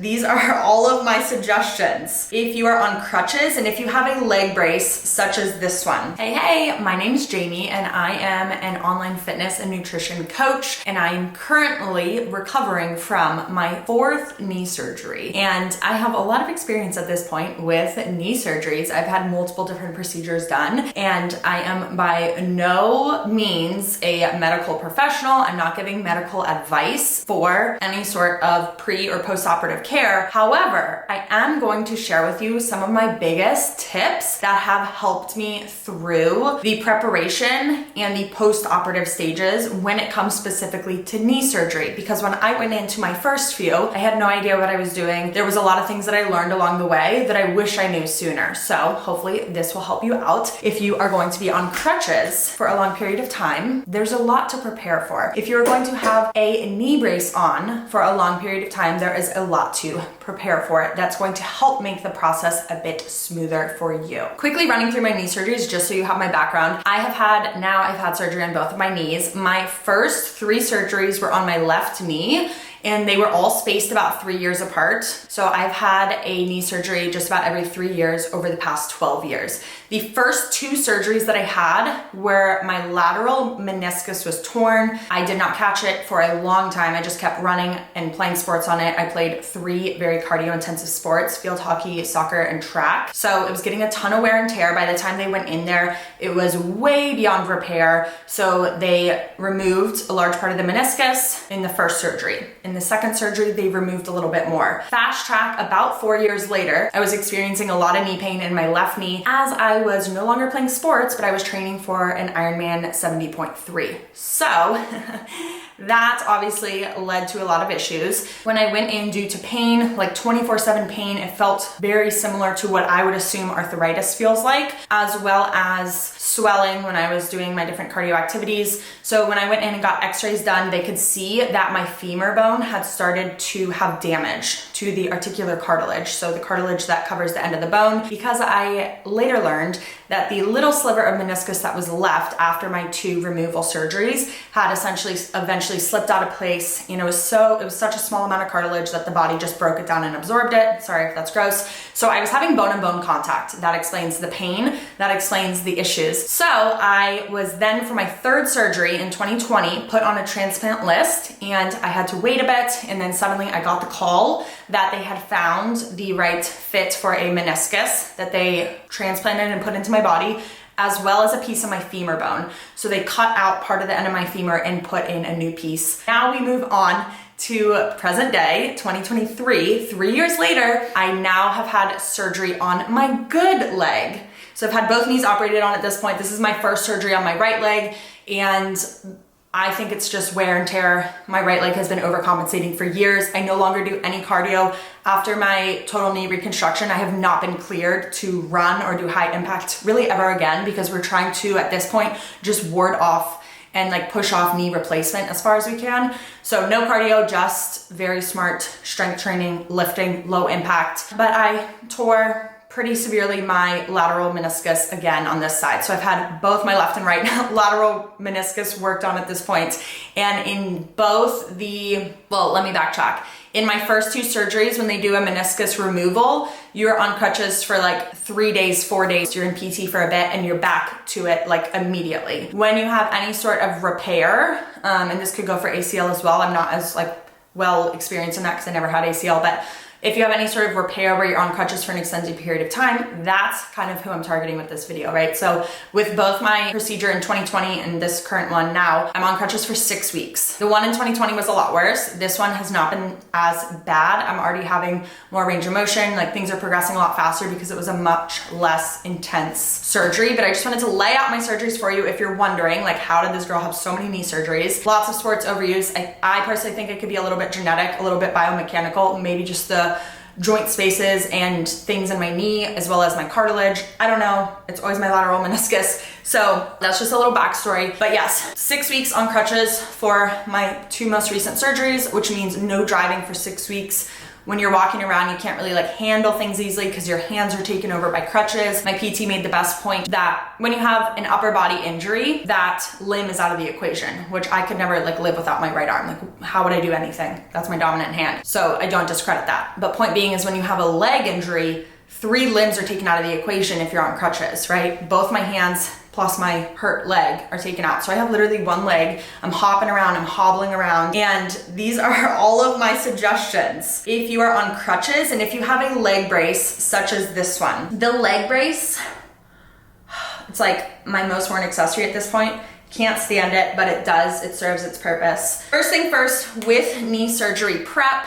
These are all of my suggestions. If you are on crutches and if you have a leg brace such as this one. Hey, my name is Jamie and I am an online fitness and nutrition coach, and I'm currently recovering from my 4th knee surgery. And I have a lot of experience at this point with knee surgeries. I've had multiple different procedures done, and I am by no means a medical professional. I'm not giving medical advice for any sort of pre or post-operative care. However, I am going to share with you some of my biggest tips that have helped me through the preparation and the post-operative stages when it comes specifically to knee surgery. Because when I went into my first few, I had no idea what I was doing. There was a lot of things that I learned along the way that I wish I knew sooner. So hopefully this will help you out. If you are going to be on crutches for a long period of time, there's a lot to prepare for. If you're going to have a knee brace on for a long period of time, there is a lot to prepare for it. That's going to help make the process a bit smoother for you. Quickly running through my knee surgeries, just so you have my background. I've had surgery on both of my knees. My first 3 surgeries were on my left knee, and they were all spaced about 3 years apart. So I've had a knee surgery just about every 3 years over the past 12 years. The first 2 surgeries that I had were my lateral meniscus was torn. I did not catch it for a long time. I just kept running and playing sports on it. I played 3 very cardio intensive sports: field hockey, soccer, and track. So it was getting a ton of wear and tear. By the time they went in there, it was way beyond repair. So they removed a large part of the meniscus in the first surgery. In the second surgery, they removed a little bit more. Fast track, about 4 years later, I was experiencing a lot of knee pain in my left knee as I was no longer playing sports, but I was training for an Ironman 70.3. So that obviously led to a lot of issues. When I went in due to pain, like 24/7 pain, it felt very similar to what I would assume arthritis feels like, as well as swelling when I was doing my different cardio activities. So when I went in and got x-rays done, they could see that my femur bone had started to have damage to the articular cartilage, so the cartilage that covers the end of the bone, because I later learned that the little sliver of meniscus that was left after my 2 removal surgeries had eventually slipped out of place. You know, it was such a small amount of cartilage that the body just broke it down and absorbed it. Sorry if that's gross. So I was having bone-on-bone contact. That explains the pain. That explains the issues. So I was then, for my 3rd surgery in 2020, put on a transplant list, and I had to wait a bit, and then suddenly I got the call that they had found the right fit for a meniscus that they transplanted and put into my body, as well as a piece of my femur bone. So they cut out part of the end of my femur and put in a new piece. Now we move on to present day, 2023. 3 years later, I now have had surgery on my good leg. So I've had both knees operated on at this point. This is my first surgery on my right leg, and I think it's just wear and tear. My right leg has been overcompensating for years. I no longer do any cardio. After my total knee reconstruction, I have not been cleared to run or do high impact really ever again, because we're trying to, at this point, just ward off and like push off knee replacement as far as we can. So no cardio, just very smart strength training, lifting, low impact. But I tore pretty severely my lateral meniscus again on this side. So I've had both my left and right lateral meniscus worked on at this point. And in both let me backtrack. In my first 2 surgeries, when they do a meniscus removal, you're on crutches for like 3 days, 4 days. You're in PT for a bit and you're back to it like immediately. When you have any sort of repair, and this could go for ACL as well, I'm not as like well experienced in that because I never had ACL, but if you have any sort of repair where you're on crutches for an extended period of time, that's kind of who I'm targeting with this video, right? So with both my procedure in 2020 and this current one now, I'm on crutches for 6 weeks. The one in 2020 was a lot worse. This one has not been as bad. I'm already having more range of motion, like things are progressing a lot faster because it was a much less intense surgery. But I just wanted to lay out my surgeries for you if you're wondering, like, how did this girl have so many knee surgeries? Lots of sports overuse. I personally think it could be a little bit genetic, a little bit biomechanical, maybe just the joint spaces and things in my knee as well as my cartilage. I don't know. It's always my lateral meniscus. So that's just a little backstory. But yes, 6 weeks on crutches for my 2 most recent surgeries, which means no driving for 6 weeks, when you're walking around, you can't really like handle things easily because your hands are taken over by crutches. My PT made the best point that when you have an upper body injury, that limb is out of the equation, which I could never like live without my right arm. Like, how would I do anything? That's my dominant hand. So I don't discredit that. But point being is when you have a leg injury, 3 limbs are taken out of the equation if you're on crutches, right? Both my hands plus my hurt leg are taken out. So I have literally 1 leg. I'm hopping around, I'm hobbling around. And these are all of my suggestions. If you are on crutches and if you have a leg brace, such as this one. The leg brace, it's like my most worn accessory at this point. Can't stand it, but it serves its purpose. First thing first, with knee surgery prep,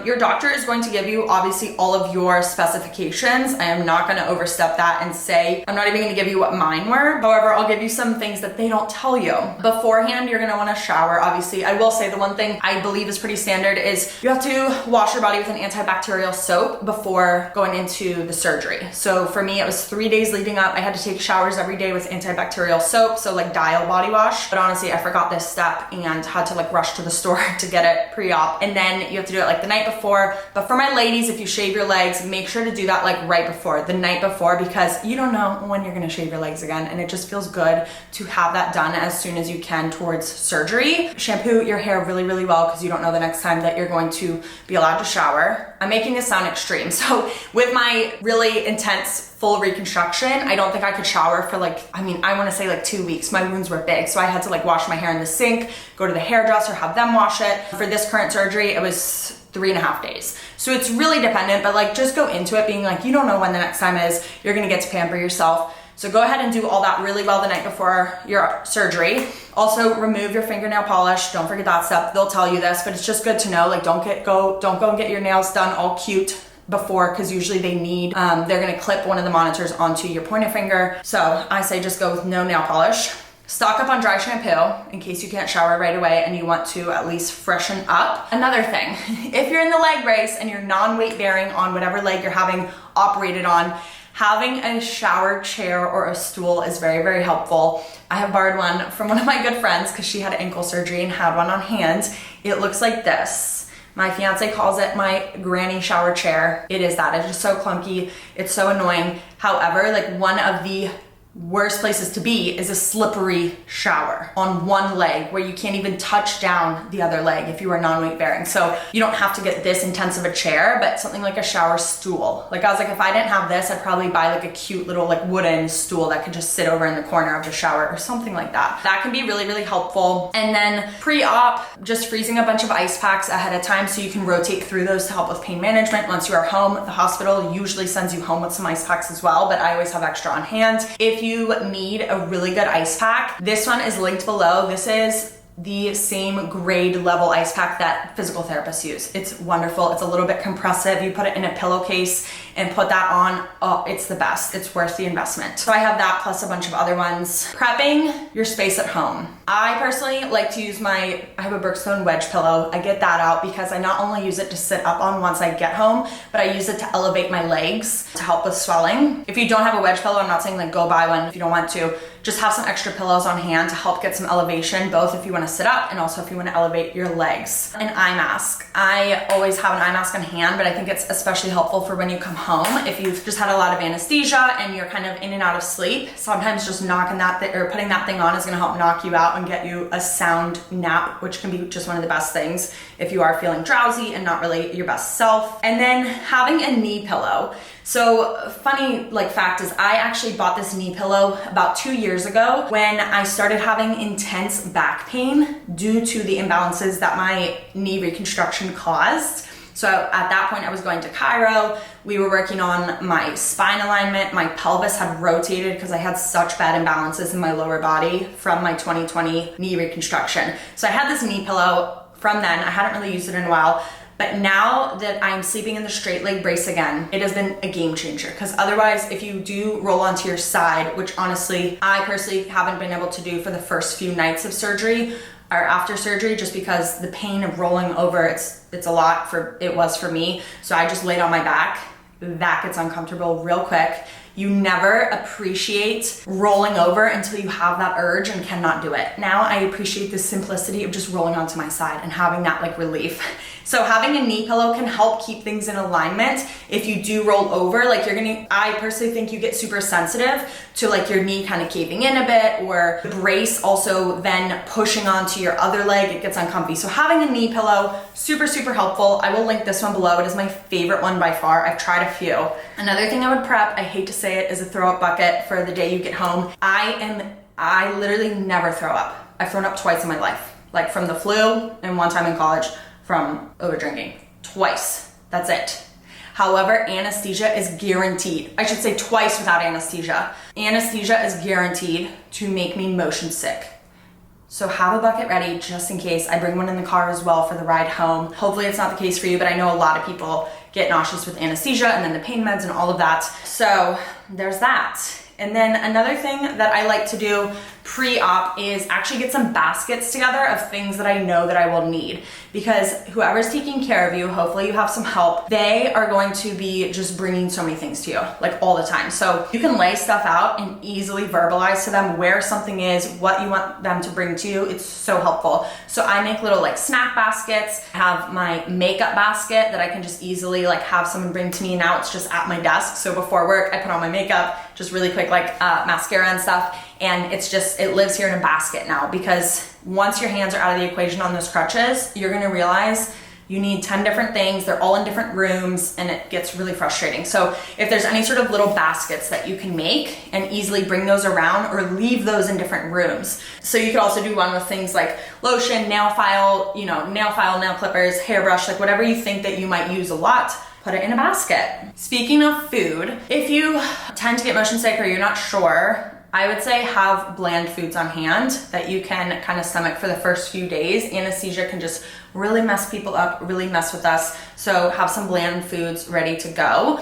your doctor is going to give you obviously all of your specifications. I am not gonna overstep that and say, I'm not even gonna give you what mine were. However, I'll give you some things that they don't tell you. Beforehand, you're gonna wanna shower, obviously. I will say the one thing I believe is pretty standard is you have to wash your body with an antibacterial soap before going into the surgery. So for me, it was 3 days leading up. I had to take showers every day with antibacterial soap, so like Dial body wash. But honestly, I forgot this step and had to like rush to the store to get it pre-op. And then you have to do it like the night before. But for my ladies, if you shave your legs, make sure to do that like right before, the night before, because you don't know when you're gonna shave your legs again. And it just feels good to have that done as soon as you can towards surgery. Shampoo your hair really, really well because you don't know the next time that you're going to be allowed to shower. I'm making this sound extreme. So with my really intense full reconstruction, I don't think I could shower for like, I want to say like 2 weeks. My wounds were big. So I had to like wash my hair in the sink, go to the hairdresser, have them wash it. For this current surgery, it was 3.5 days. So it's really dependent, but like just go into it being like, you don't know when the next time is, you're going to get to pamper yourself. So go ahead and do all that really well the night before your surgery. Also remove your fingernail polish. Don't forget that step. They'll tell you this, but it's just good to know, like don't go and get your nails done all cute before, because usually they need, they're gonna clip one of the monitors onto your pointer finger. So I say just go with no nail polish. Stock up on dry shampoo in case you can't shower right away and you want to at least freshen up. Another thing, if you're in the leg brace and you're non-weight bearing on whatever leg you're having operated on, having a shower chair or a stool is very, very helpful. I have borrowed one from one of my good friends because she had ankle surgery and had one on hand. It looks like this. My fiance calls it my granny shower chair. It is that. It's just so clunky. It's so annoying. However, like one of the worst places to be is a slippery shower on one leg where you can't even touch down the other leg if you are non-weight bearing. So you don't have to get this intense of a chair, but something like a shower stool. Like I was like, if I didn't have this, I'd probably buy like a cute little like wooden stool that could just sit over in the corner of the shower or something like that. That can be really, really helpful. And then pre-op, just freezing a bunch of ice packs ahead of time so you can rotate through those to help with pain management. Once you are home, the hospital usually sends you home with some ice packs as well, but I always have extra on hand. If you need a really good ice pack, this one is linked below. This is the same grade level ice pack that physical therapists use. It's wonderful. It's a little bit compressive. You put it in a pillowcase and put that on. Oh, it's the best. It's worth the investment. So I have that plus a bunch of other ones. Prepping your space at home. I personally like to use I have a Brookstone Wedge Pillow. I get that out because I not only use it to sit up on once I get home, but I use it to elevate my legs to help with swelling. If you don't have a Wedge Pillow, I'm not saying like go buy one if you don't want to. Just have some extra pillows on hand to help get some elevation, both if you want to sit up and also if you want to elevate your legs. An eye mask. I always have an eye mask on hand, but I think it's especially helpful for when you come home. If you've just had a lot of anesthesia and you're kind of in and out of sleep, sometimes just knocking that or putting that thing on is going to help knock you out and get you a sound nap, which can be just one of the best things if you are feeling drowsy and not really your best self. And then having a knee pillow. So funny fact is I actually bought this knee pillow about 2 years ago when I started having intense back pain due to the imbalances that my knee reconstruction caused. So at that point I was going to chiro. We were working on my spine alignment. My pelvis had rotated because I had such bad imbalances in my lower body from my 2020 knee reconstruction. So I had this knee pillow from then. I hadn't really used it in a while. But now that I'm sleeping in the straight leg brace again, it has been a game changer. Because otherwise, if you do roll onto your side, which honestly, I personally haven't been able to do for the first few nights of surgery or after surgery, just because the pain of rolling over, it's a lot it was for me. So I just laid on my back. That gets uncomfortable real quick. you never appreciate rolling over until you have that urge and cannot do it. Now I appreciate the simplicity of just rolling onto my side and having that like relief. So having a knee pillow can help keep things in alignment. If you do roll over, like I personally think you get super sensitive to like your knee kind of caving in a bit, or the brace also then pushing onto your other leg, it gets uncomfy. So having a knee pillow, super, super helpful. I will link this one below. It is my favorite one by far. I've tried a few. Another thing I would prep, I hate to say it, is a throw up bucket for the day you get home. I literally never throw up. I've thrown up twice in my life, like from the flu and one time in college from over drinking. Twice, that's it. However, anesthesia is guaranteed. I should say twice without anesthesia. Anesthesia is guaranteed to make me motion sick. So have a bucket ready just in case. I bring one in the car as well for the ride home. Hopefully it's not the case for you, but I know a lot of people get nauseous with anesthesia and then the pain meds and all of that. So there's that. And then another thing that I like to do pre-op is actually get some baskets together of things that I know that I will need, because whoever's taking care of you, hopefully you have some help, they are going to be just bringing so many things to you, like all the time. So you can lay stuff out and easily verbalize to them where something is, what you want them to bring to you. It's so helpful. So I make little like snack baskets, I have my makeup basket that I can just easily like have someone bring to me, and now it's just at my desk. So before work, I put on my makeup, just really quick, like mascara and stuff. And it lives here in a basket now, because once your hands are out of the equation on those crutches, you're gonna realize you need 10 different things. They're all in different rooms and it gets really frustrating. So if there's any sort of little baskets that you can make and easily bring those around, or leave those in different rooms. So you could also do one with things like lotion, nail file, nail clippers, hairbrush, like whatever you think that you might use a lot, put it in a basket. Speaking of food, if you tend to get motion sick or you're not sure, I would say have bland foods on hand that you can kind of stomach for the first few days. Anesthesia can just really mess people up, really mess with us. So have some bland foods ready to go.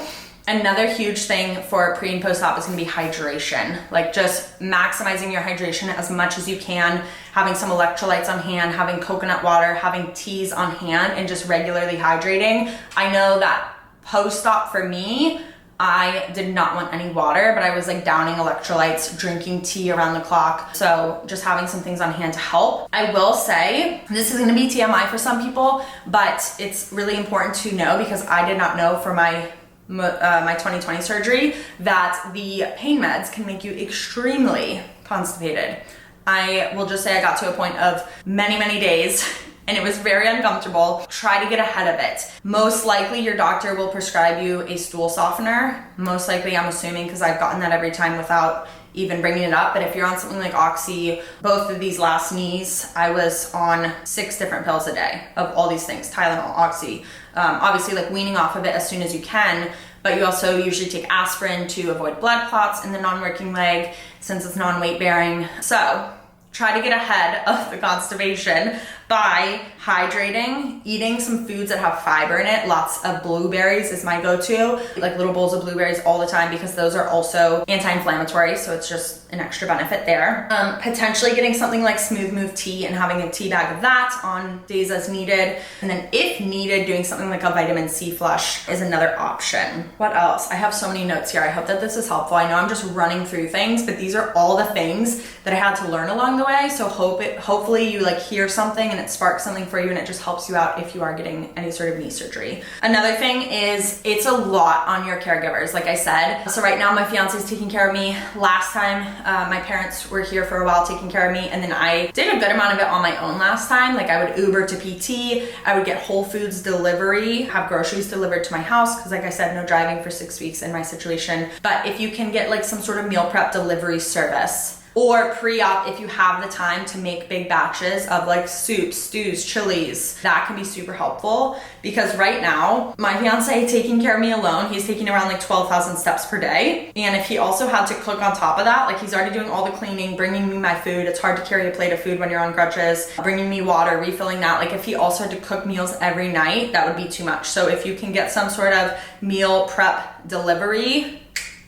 Another huge thing for pre and post-op is gonna be hydration. Like just maximizing your hydration as much as you can, having some electrolytes on hand, having coconut water, having teas on hand, and just regularly hydrating. I know that post-op for me, I did not want any water, but I was like downing electrolytes, drinking tea around the clock. So just having some things on hand to help. I will say, this is gonna be TMI for some people, but it's really important to know, because I did not know for my 2020 surgery that the pain meds can make you extremely constipated. I will just say I got to a point of many, many days and it was very uncomfortable. Try to get ahead of it. Most likely your doctor will prescribe you a stool softener. Most likely, I'm assuming, because I've gotten that every time without even bringing it up. But if you're on something like Oxy, both of these last knees, I was on 6 different pills a day of all these things, Tylenol, Oxy. Obviously like weaning off of it as soon as you can, but you also usually take aspirin to avoid blood clots in the non-working leg since it's non-weight bearing. So try to get ahead of the constipation by hydrating, eating some foods that have fiber in it. Lots of blueberries is my go-to, like little bowls of blueberries all the time, because those are also anti-inflammatory, so it's just an extra benefit there. Potentially getting something like Smooth Move tea and having a tea bag of that on days as needed. And then if needed, doing something like a vitamin C flush is another option. What else? I have so many notes here. I hope that this is helpful. I know I'm just running through things, but these are all the things that I had to learn along the way. So hopefully you like hear something and it sparks something for you, and it just helps you out if you are getting any sort of knee surgery. Another thing is it's a lot on your caregivers, like I said. So right now my fiance is taking care of me. Last time my parents were here for a while taking care of me, and then I did a good amount of it on my own last time. Like I would Uber to PT, I would get Whole Foods delivery, have groceries delivered to my house, because like I said, no driving for 6 weeks in my situation. But if you can get like some sort of meal prep delivery service, or pre-op if you have the time to make big batches of like soups, stews, chilies, that can be super helpful. Because right now, my fiance taking care of me alone, he's taking around like 12,000 steps per day. And if he also had to cook on top of that, like he's already doing all the cleaning, bringing me my food. It's hard to carry a plate of food when you're on crutches, bringing me water, refilling that. Like if he also had to cook meals every night, that would be too much. So if you can get some sort of meal prep delivery,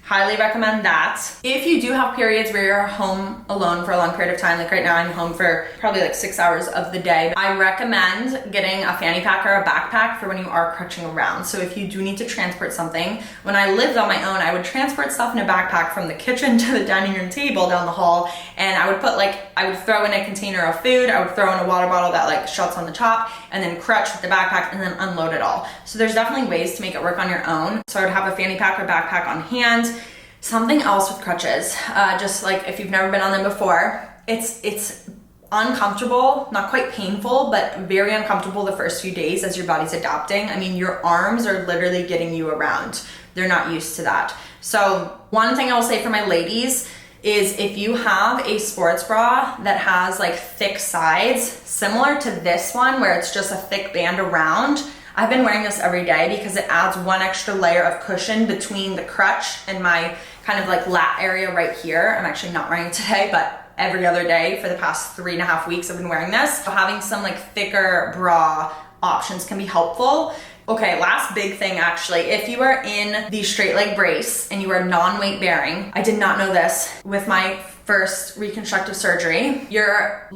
Highly recommend that. If you do have periods where you're home alone for a long period of time, like right now I'm home for probably like 6 hours of the day, I recommend getting a fanny pack or a backpack for when you are crutching around. So if you do need to transport something, when I lived on my own, I would transport stuff in a backpack from the kitchen to the dining room table down the hall, and I would put I would throw in a container of food, I would throw in a water bottle that like shuts on the top, and then crutch with the backpack and then unload it all. So there's definitely ways to make it work on your own. So I would have a fanny pack or backpack on hand. Something else with crutches, just like if you've never been on them before, it's uncomfortable, not quite painful, but very uncomfortable the first few days as your body's adapting. I mean, your arms are literally getting you around. They're not used to that. So one thing I will say for my ladies is if you have a sports bra that has like thick sides, similar to this one where it's just a thick band around, I've been wearing this every day because it adds one extra layer of cushion between the crutch and my kind of like lat area right here. I'm actually not wearing it today, but every other day for the past 3.5 weeks I've been wearing this. So having some like thicker bra options can be helpful. Okay, last big thing actually, if you are in the straight leg brace and you are non-weight bearing, I did not know this with my first reconstructive surgery, your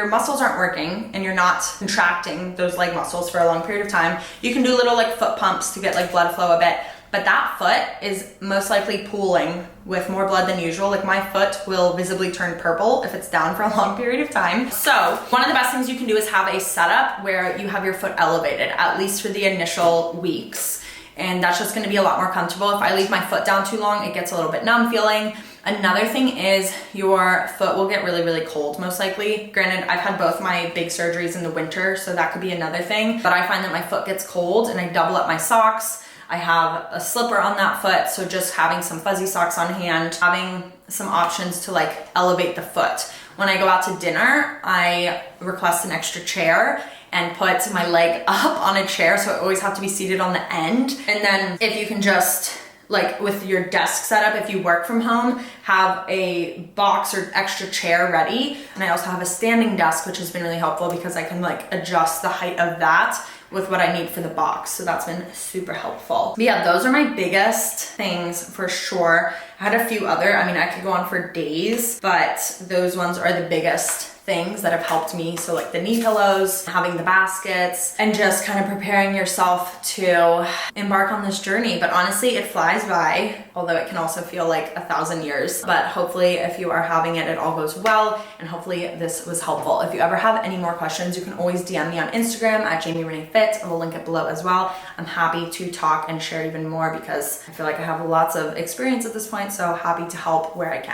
muscles aren't working and you're not contracting those leg muscles for a long period of time. You can do little like foot pumps to get like blood flow a bit, but that foot is most likely pooling with more blood than usual. Like my foot will visibly turn purple if it's down for a long period of time. So one of the best things you can do is have a setup where you have your foot elevated, at least for the initial weeks. And that's just gonna be a lot more comfortable. If I leave my foot down too long, it gets a little bit numb feeling. Another thing is your foot will get really, really cold, most likely. Granted, I've had both my big surgeries in the winter, so that could be another thing. But I find that my foot gets cold and I double up my socks. I have a slipper on that foot, so just having some fuzzy socks on hand, having some options to like elevate the foot. When I go out to dinner, I request an extra chair and put my leg up on a chair, so I always have to be seated on the end. And then if you can just, like with your desk setup, if you work from home, have a box or extra chair ready. And I also have a standing desk, which has been really helpful because I can like adjust the height of that with what I need for the box. So that's been super helpful. But yeah, those are my biggest things for sure. I had a few other, I mean, I could go on for days, but those ones are the biggest things that have helped me. So like the knee pillows, having the baskets, and just kind of preparing yourself to embark on this journey. But honestly, it flies by, although it can also feel like 1,000 years. But hopefully if you are having it, it all goes well. And hopefully this was helpful. If you ever have any more questions, you can always DM me on Instagram at JamieReneeFit. I will link it below as well. I'm happy to talk and share even more because I feel like I have lots of experience at this point. So happy to help where I can.